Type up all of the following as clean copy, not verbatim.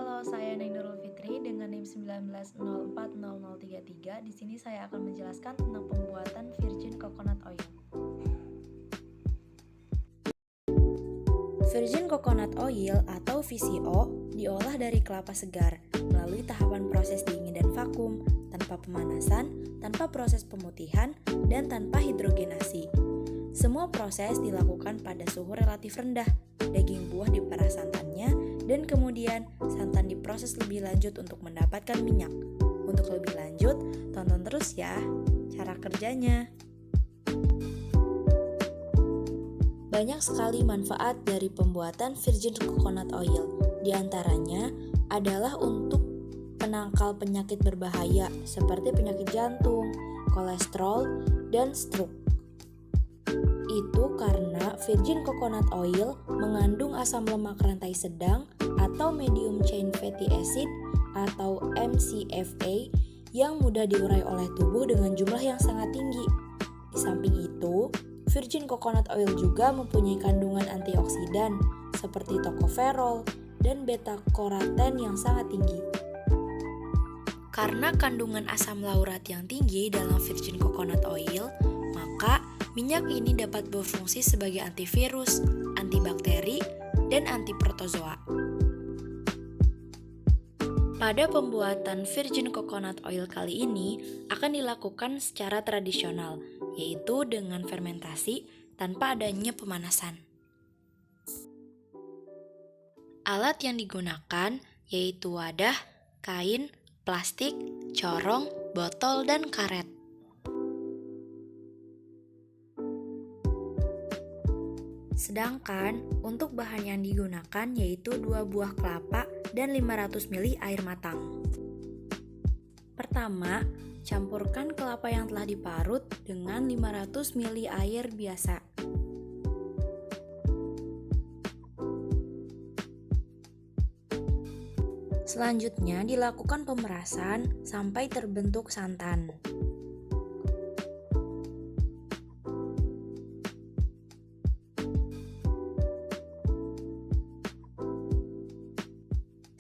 Halo, saya Neng Nurul Fitri dengan NIM 19040033. Di sini saya akan menjelaskan tentang pembuatan virgin coconut oil. Virgin coconut oil atau VCO diolah dari kelapa segar melalui tahapan proses dingin dan vakum, tanpa pemanasan, tanpa proses pemutihan, dan tanpa hidrogenasi. Semua proses dilakukan pada suhu relatif rendah. Daging buah diperas santannya, dan kemudian santan diproses lebih lanjut untuk mendapatkan minyak. Untuk lebih lanjut, tonton terus ya cara kerjanya. Banyak sekali manfaat dari pembuatan virgin coconut oil. Di antaranya adalah untuk penangkal penyakit berbahaya seperti penyakit jantung, kolesterol, dan stroke. Itu karena virgin coconut oil mengandung asam lemak rantai sedang atau medium chain fatty acid atau MCFA yang mudah diurai oleh tubuh dengan jumlah yang sangat tinggi. Di samping itu, virgin coconut oil juga mempunyai kandungan antioksidan seperti tocopherol dan beta-karoten yang sangat tinggi. Karena kandungan asam laurat yang tinggi dalam virgin coconut oil, maka minyak ini dapat berfungsi sebagai antivirus, antibakteri, dan antiprotozoa. Pada pembuatan virgin coconut oil kali ini akan dilakukan secara tradisional, yaitu dengan fermentasi tanpa adanya pemanasan. Alat yang digunakan yaitu wadah, kain, plastik, corong, botol, dan karet. Sedangkan untuk bahan yang digunakan yaitu 2 buah kelapa dan 500 ml air matang. Pertama, campurkan kelapa yang telah diparut dengan 500 ml air biasa. Selanjutnya dilakukan pemerasan sampai terbentuk santan.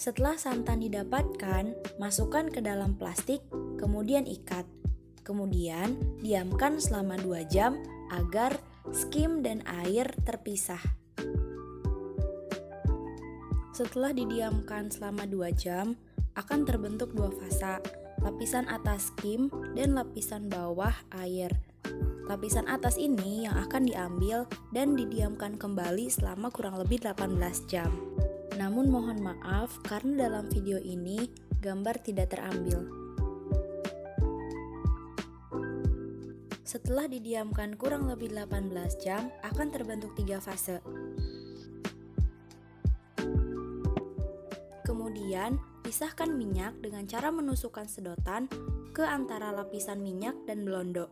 Setelah santan didapatkan, masukkan ke dalam plastik, kemudian ikat. Kemudian, diamkan selama 2 jam agar skim dan air terpisah. Setelah didiamkan selama 2 jam, akan terbentuk 2 fasa, lapisan atas skim dan lapisan bawah air. Lapisan atas ini yang akan diambil dan didiamkan kembali selama kurang lebih 18 jam. Namun mohon maaf karena dalam video ini gambar tidak terambil. Setelah didiamkan kurang lebih 18 jam akan terbentuk 3 fase. Kemudian pisahkan minyak dengan cara menusukkan sedotan ke antara lapisan minyak dan blondo.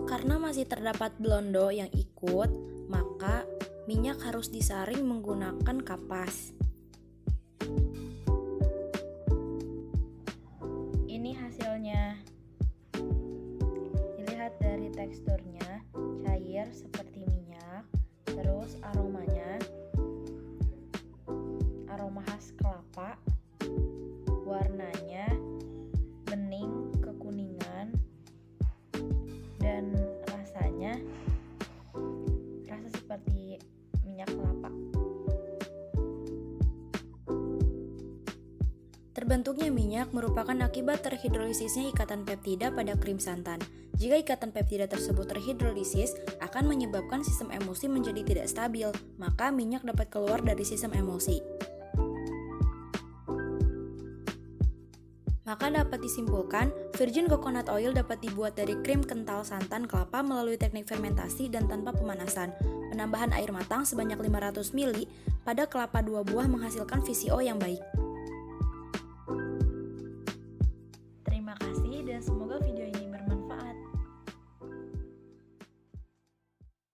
Karena masih terdapat blondo yang ikut, maka minyak harus disaring menggunakan kapas. Ini hasilnya. Dilihat dari teksturnya, cair seperti minyak, terus aromanya, aroma khas kelapa, warnanya bening kekuningan, dan rasanya rasa seperti minyak kelapa. Terbentuknya minyak merupakan akibat terhidrolisisnya ikatan peptida pada krim santan. Jika ikatan peptida tersebut terhidrolisis, akan menyebabkan sistem emulsi menjadi tidak stabil, maka minyak dapat keluar dari sistem emulsi. Maka dapat disimpulkan, virgin coconut oil dapat dibuat dari krim kental santan kelapa melalui teknik fermentasi dan tanpa pemanasan. Penambahan air matang sebanyak 500 ml pada kelapa 2 buah menghasilkan VCO yang baik.